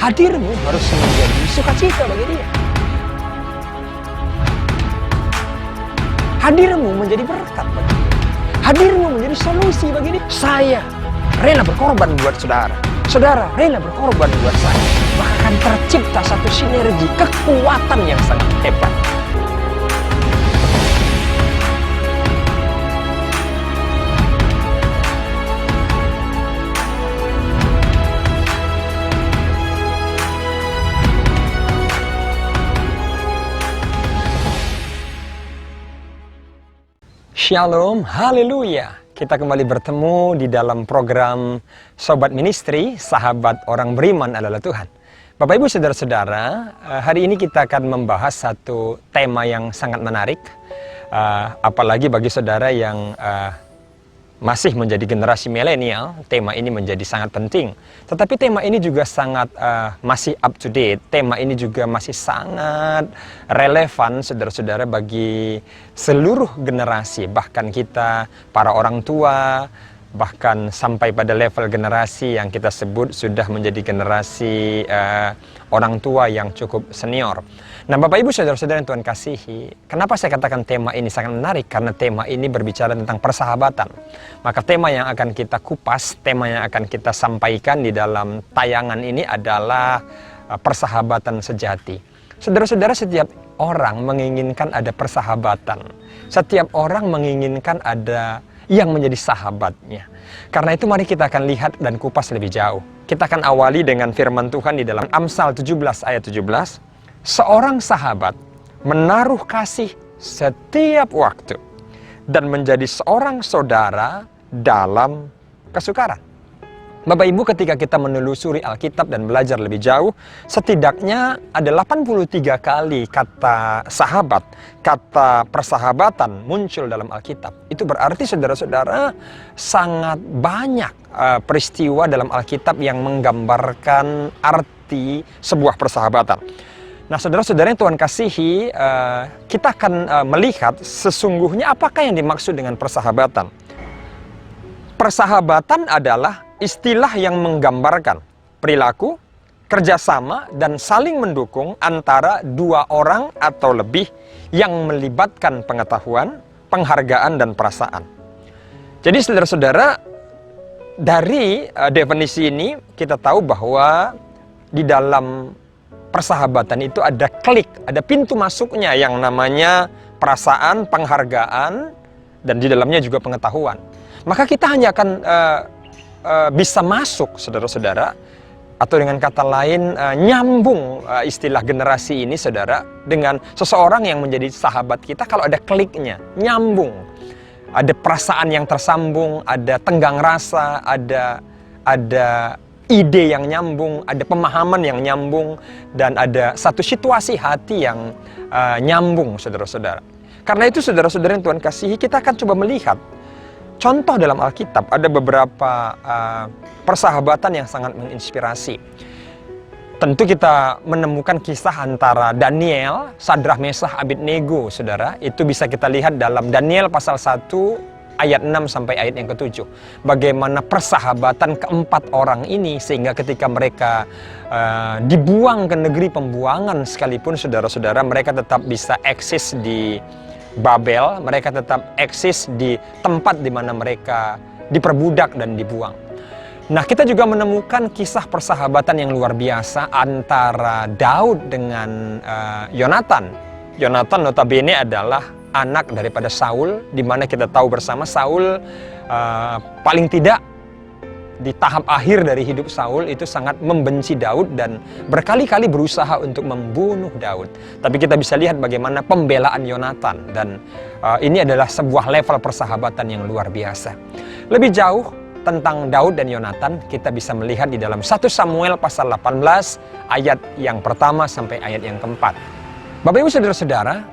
Hadirmu harus menjadi sukacita bagi dia. Hadirmu menjadi berkat bagi dia. Hadirmu menjadi solusi bagi dia. Saya rela berkorban buat saudara. Saudara rela berkorban buat saya. Maka akan tercipta satu sinergi kekuatan yang sangat hebat. Shalom, haleluya. Kita kembali bertemu di dalam program Sobat Ministry, Sahabat Orang Beriman adalah Tuhan. Bapak Ibu Saudara-saudara, hari ini kita akan membahas satu tema yang sangat menarik. Apalagi bagi saudara yang masih menjadi generasi milenial, tema ini menjadi sangat penting. Tetapi tema ini juga sangat masih up to date. Tema ini juga masih sangat relevan, saudara-saudara, bagi seluruh generasi. Bahkan kita, para orang tua, bahkan sampai pada level generasi yang kita sebut sudah menjadi generasi orang tua yang cukup senior. Nah, Bapak Ibu Saudara-saudara yang Tuhan kasihi, kenapa saya katakan tema ini sangat menarik? Karena tema ini berbicara tentang persahabatan. Maka tema yang akan kita kupas, tema yang akan kita sampaikan di dalam tayangan ini adalah persahabatan sejati. Saudara-saudara, setiap orang menginginkan ada persahabatan. Setiap orang menginginkan ada yang menjadi sahabatnya. Karena itu mari kita akan lihat dan kupas lebih jauh. Kita akan awali dengan firman Tuhan di dalam Amsal 17 ayat 17. Seorang sahabat menaruh kasih setiap waktu dan menjadi seorang saudara dalam kesukaran. Bapak Ibu, ketika kita menelusuri Alkitab dan belajar lebih jauh, setidaknya ada 83 kali kata sahabat, kata persahabatan muncul dalam Alkitab. Itu berarti saudara-saudara sangat banyak peristiwa dalam Alkitab yang menggambarkan arti sebuah persahabatan. Nah, saudara-saudara yang Tuhan kasihi, kita akan melihat sesungguhnya apakah yang dimaksud dengan persahabatan. Persahabatan adalah istilah yang menggambarkan perilaku, kerjasama, dan saling mendukung antara dua orang atau lebih yang melibatkan pengetahuan, penghargaan, dan perasaan. Jadi saudara-saudara, dari definisi ini kita tahu bahwa di dalam persahabatan itu ada klik, ada pintu masuknya yang namanya perasaan, penghargaan, dan di dalamnya juga pengetahuan. Maka kita hanya akan bisa masuk, saudara-saudara, atau dengan kata lain nyambung istilah generasi ini, saudara, dengan seseorang yang menjadi sahabat kita kalau ada kliknya, nyambung. Ada perasaan yang tersambung, ada tenggang rasa, ada ide yang nyambung, ada pemahaman yang nyambung, dan ada satu situasi hati yang nyambung, saudara-saudara. Karena itu, saudara-saudara yang Tuhan kasihi, kita akan coba melihat contoh dalam Alkitab. Ada beberapa persahabatan yang sangat menginspirasi. Tentu kita menemukan kisah antara Daniel, Sadrah, Mesah, Abednego, saudara. Itu bisa kita lihat dalam Daniel pasal 1, ayat 6 sampai ayat yang ke-7. Bagaimana persahabatan keempat orang ini sehingga ketika mereka dibuang ke negeri pembuangan sekalipun, saudara-saudara, mereka tetap bisa eksis di Babel, mereka tetap eksis di tempat di mana mereka diperbudak dan dibuang. Nah, kita juga menemukan kisah persahabatan yang luar biasa antara Daud dengan Yonatan. Yonatan notabene adalah anak daripada Saul, di mana kita tahu bersama Saul paling tidak di tahap akhir dari hidup Saul itu sangat membenci Daud dan berkali-kali berusaha untuk membunuh Daud. Tapi kita bisa lihat bagaimana pembelaan Yonatan, dan ini adalah sebuah level persahabatan yang luar biasa. Lebih jauh tentang Daud dan Yonatan kita bisa melihat di dalam 1 Samuel pasal 18 ayat yang pertama sampai ayat yang keempat. Bapak Ibu Saudara-saudara,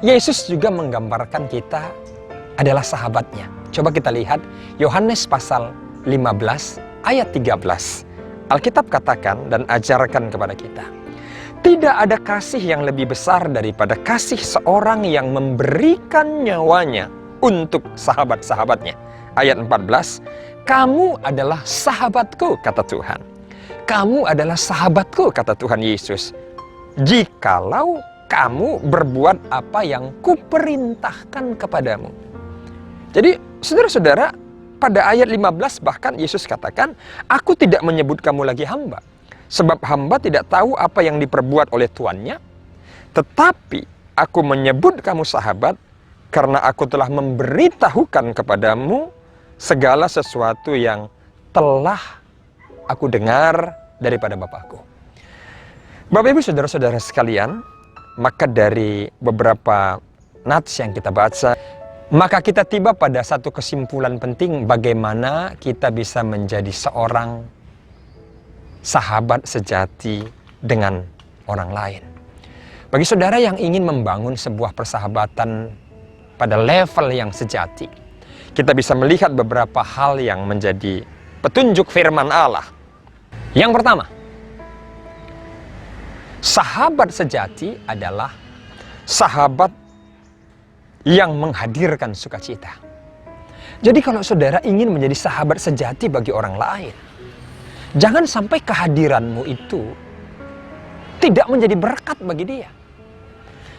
Yesus juga menggambarkan kita adalah sahabatnya. Coba kita lihat Yohanes pasal 15 ayat 13. Alkitab katakan dan ajarkan kepada kita, tidak ada kasih yang lebih besar daripada kasih seorang yang memberikan nyawanya untuk sahabat-sahabatnya. Ayat 14, kamu adalah sahabatku, kata Tuhan, kamu adalah sahabatku, kata Tuhan Yesus, jikalau kamu berbuat apa yang kuperintahkan kepadamu. Jadi, saudara-saudara, pada ayat 15 bahkan Yesus katakan, aku tidak menyebut kamu lagi hamba, sebab hamba tidak tahu apa yang diperbuat oleh tuannya, tetapi aku menyebut kamu sahabat, karena aku telah memberitahukan kepadamu segala sesuatu yang telah aku dengar daripada Bapakku. Bapak Ibu saudara-saudara sekalian, maka dari beberapa nats yang kita baca, maka kita tiba pada satu kesimpulan penting bagaimana kita bisa menjadi seorang sahabat sejati dengan orang lain. Bagi saudara yang ingin membangun sebuah persahabatan pada level yang sejati, kita bisa melihat beberapa hal yang menjadi petunjuk firman Allah. Yang pertama, sahabat sejati adalah sahabat yang menghadirkan sukacita. Jadi kalau saudara ingin menjadi sahabat sejati bagi orang lain, jangan sampai kehadiranmu itu tidak menjadi berkat bagi dia.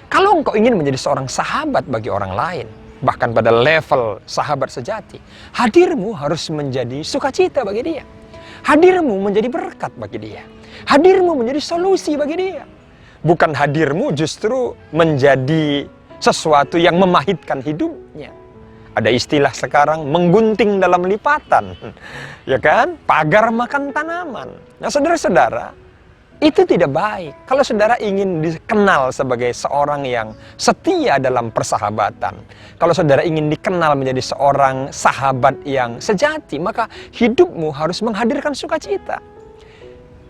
Kalau engkau ingin menjadi seorang sahabat bagi orang lain, bahkan pada level sahabat sejati, hadirmu harus menjadi sukacita bagi dia. Hadirmu menjadi berkat bagi dia. Hadirmu menjadi solusi bagi dia. Bukan hadirmu justru menjadi sesuatu yang memahitkan hidupnya. Ada istilah sekarang, menggunting dalam lipatan. Ya kan? Pagar makan tanaman. Nah, saudara-saudara, itu tidak baik. Kalau saudara ingin dikenal sebagai seorang yang setia dalam persahabatan, kalau saudara ingin dikenal menjadi seorang sahabat yang sejati, maka hidupmu harus menghadirkan sukacita.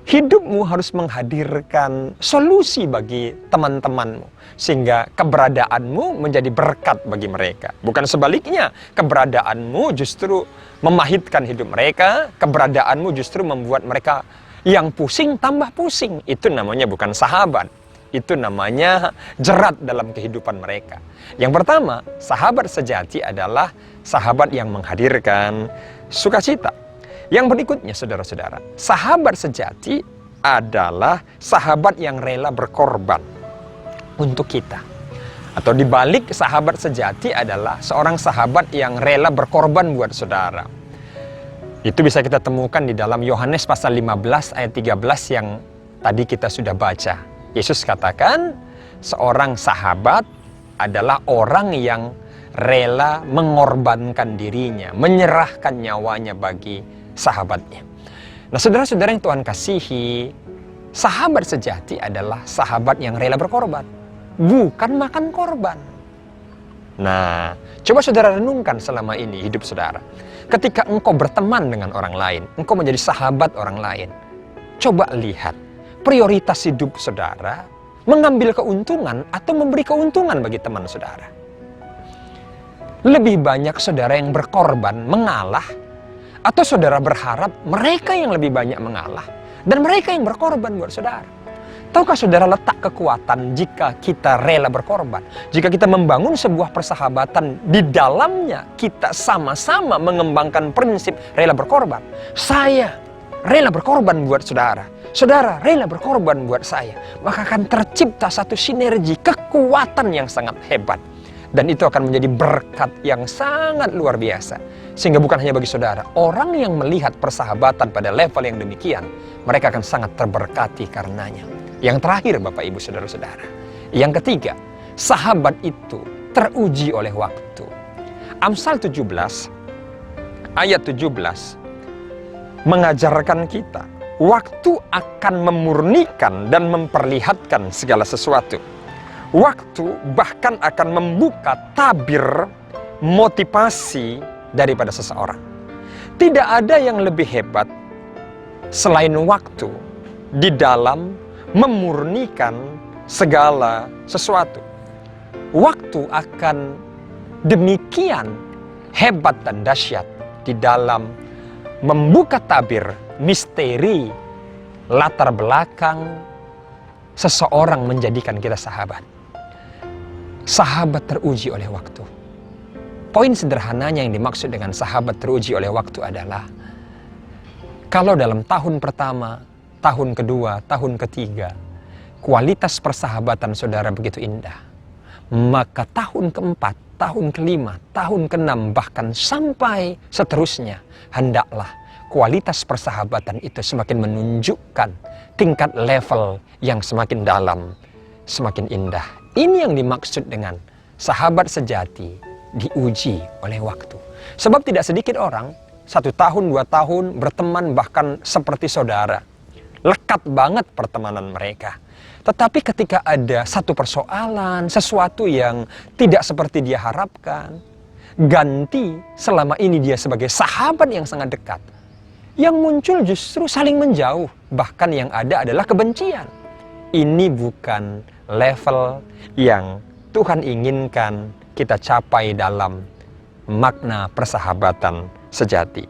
Hidupmu harus menghadirkan solusi bagi teman-temanmu, sehingga keberadaanmu menjadi berkat bagi mereka. Bukan sebaliknya, keberadaanmu justru memahitkan hidup mereka, keberadaanmu justru membuat mereka yang pusing tambah pusing. Itu namanya bukan sahabat. Itu namanya jerat dalam kehidupan mereka. Yang pertama, sahabat sejati adalah sahabat yang menghadirkan sukacita. Yang berikutnya, saudara-saudara, sahabat sejati adalah sahabat yang rela berkorban untuk kita. Atau dibalik, sahabat sejati adalah seorang sahabat yang rela berkorban buat saudara. Itu bisa kita temukan di dalam Yohanes pasal 15 ayat 13 yang tadi kita sudah baca. Yesus katakan, seorang sahabat adalah orang yang rela mengorbankan dirinya, menyerahkan nyawanya bagi sahabatnya. Nah, saudara-saudara yang Tuhan kasihi, sahabat sejati adalah sahabat yang rela berkorban, bukan makan korban. Nah, coba saudara renungkan selama ini hidup saudara. Ketika engkau berteman dengan orang lain, engkau menjadi sahabat orang lain, coba lihat prioritas hidup saudara, mengambil keuntungan atau memberi keuntungan bagi teman saudara. Lebih banyak saudara yang berkorban, mengalah, atau saudara berharap mereka yang lebih banyak mengalah dan mereka yang berkorban buat saudara. Tahukah saudara letak kekuatan jika kita rela berkorban? Jika kita membangun sebuah persahabatan, di dalamnya kita sama-sama mengembangkan prinsip rela berkorban. Saya rela berkorban buat saudara. Saudara rela berkorban buat saya. Maka akan tercipta satu sinergi, kekuatan yang sangat hebat. Dan itu akan menjadi berkat yang sangat luar biasa. Sehingga bukan hanya bagi saudara, orang yang melihat persahabatan pada level yang demikian, mereka akan sangat terberkati karenanya. Yang terakhir, Bapak Ibu Saudara-saudara, yang ketiga, sahabat itu teruji oleh waktu. Amsal 17 ayat 17 mengajarkan kita, waktu akan memurnikan dan memperlihatkan segala sesuatu. Waktu bahkan akan membuka tabir motivasi daripada seseorang. Tidak ada yang lebih hebat selain waktu di dalam memurnikan segala sesuatu. Waktu akan demikian hebat dan dahsyat di dalam membuka tabir misteri latar belakang seseorang menjadikan kita sahabat. Sahabat teruji oleh waktu. Poin sederhananya yang dimaksud dengan sahabat teruji oleh waktu adalah, kalau dalam tahun pertama tahun kedua, tahun ketiga, kualitas persahabatan saudara begitu indah. Maka tahun keempat, tahun kelima, tahun keenam, bahkan sampai seterusnya, hendaklah kualitas persahabatan itu semakin menunjukkan tingkat level yang semakin dalam, semakin indah. Ini yang dimaksud dengan sahabat sejati diuji oleh waktu. Sebab tidak sedikit orang 1 tahun, 2 tahun berteman bahkan seperti saudara. Lekat banget pertemanan mereka. Tetapi ketika ada satu persoalan, sesuatu yang tidak seperti dia harapkan, ganti selama ini dia sebagai sahabat yang sangat dekat, yang muncul justru saling menjauh, bahkan yang ada adalah kebencian. Ini bukan level yang Tuhan inginkan kita capai dalam makna persahabatan sejati.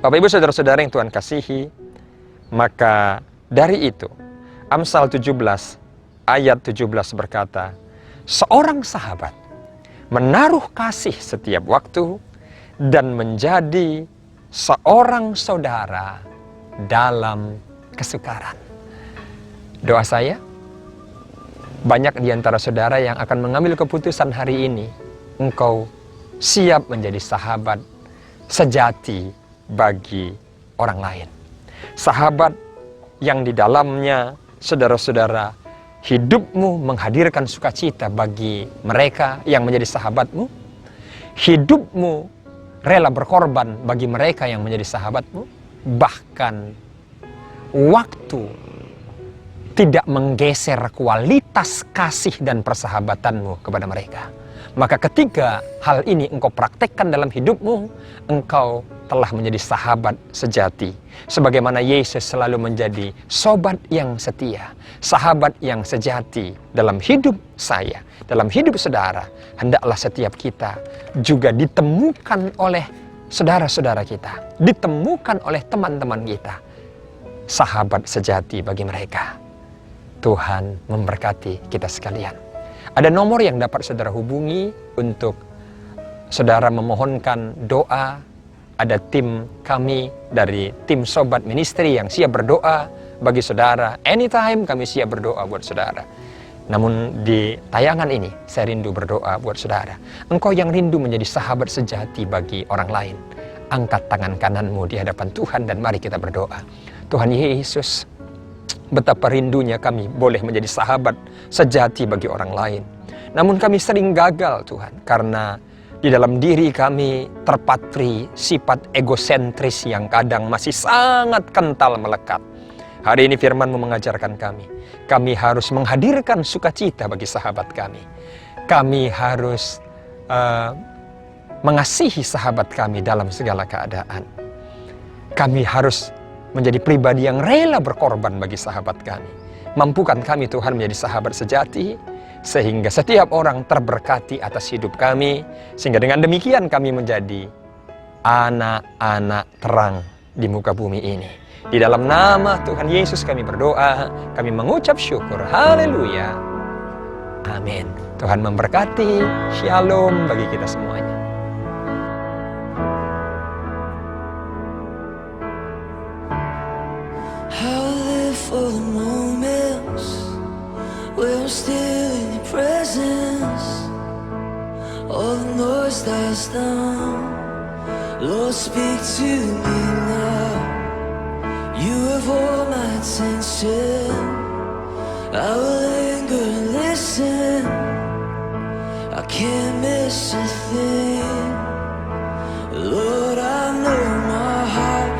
Bapak Ibu Saudara-saudara yang Tuhan kasihi, maka dari itu Amsal 17 ayat 17 berkata, seorang sahabat menaruh kasih setiap waktu dan menjadi seorang saudara dalam kesukaran. Doa saya, banyak di antara saudara yang akan mengambil keputusan hari ini, engkau siap menjadi sahabat sejati bagi orang lain. Sahabat yang di dalamnya saudara-saudara, hidupmu menghadirkan sukacita bagi mereka yang menjadi sahabatmu. Hidupmu rela berkorban bagi mereka yang menjadi sahabatmu. Bahkan waktu tidak menggeser kualitas kasih dan persahabatanmu kepada mereka. Maka ketika hal ini engkau praktekkan dalam hidupmu, engkau telah menjadi sahabat sejati. Sebagaimana Yesus selalu menjadi sobat yang setia, sahabat yang sejati dalam hidup saya, dalam hidup saudara. Hendaklah setiap kita juga ditemukan oleh saudara-saudara kita, ditemukan oleh teman-teman kita, sahabat sejati bagi mereka. Tuhan memberkati kita sekalian. Ada nomor yang dapat saudara hubungi untuk saudara memohonkan doa. Ada tim kami dari tim Sobat Ministry yang siap berdoa bagi saudara. Anytime kami siap berdoa buat saudara. Namun di tayangan ini saya rindu berdoa buat saudara. Engkau yang rindu menjadi sahabat sejati bagi orang lain, angkat tangan kananmu di hadapan Tuhan dan mari kita berdoa. Tuhan Yesus, betapa rindunya kami boleh menjadi sahabat sejati bagi orang lain. Namun kami sering gagal Tuhan, karena di dalam diri kami terpatri sifat egosentris yang kadang masih sangat kental melekat. Hari ini firman-Mu mengajarkan kami harus menghadirkan sukacita bagi sahabat kami. Kami harus mengasihi sahabat kami dalam segala keadaan. Kami harus menjadi pribadi yang rela berkorban bagi sahabat kami. Mampukan kami Tuhan menjadi sahabat sejati, sehingga setiap orang terberkati atas hidup kami, sehingga dengan demikian kami menjadi anak-anak terang di muka bumi ini. Di dalam nama Tuhan Yesus kami berdoa, kami mengucap syukur. Haleluya. Amin. Tuhan memberkati. Shalom bagi kita semuanya. For the moments where I'm still in your presence, all the noise dies down. Lord, speak to me now. You have all my attention. I will linger and listen. I can't miss a thing. Lord, I know my heart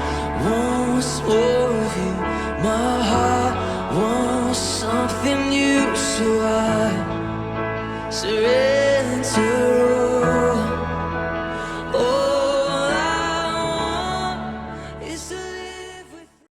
wants more of you. My heart wants something new, so I surrender.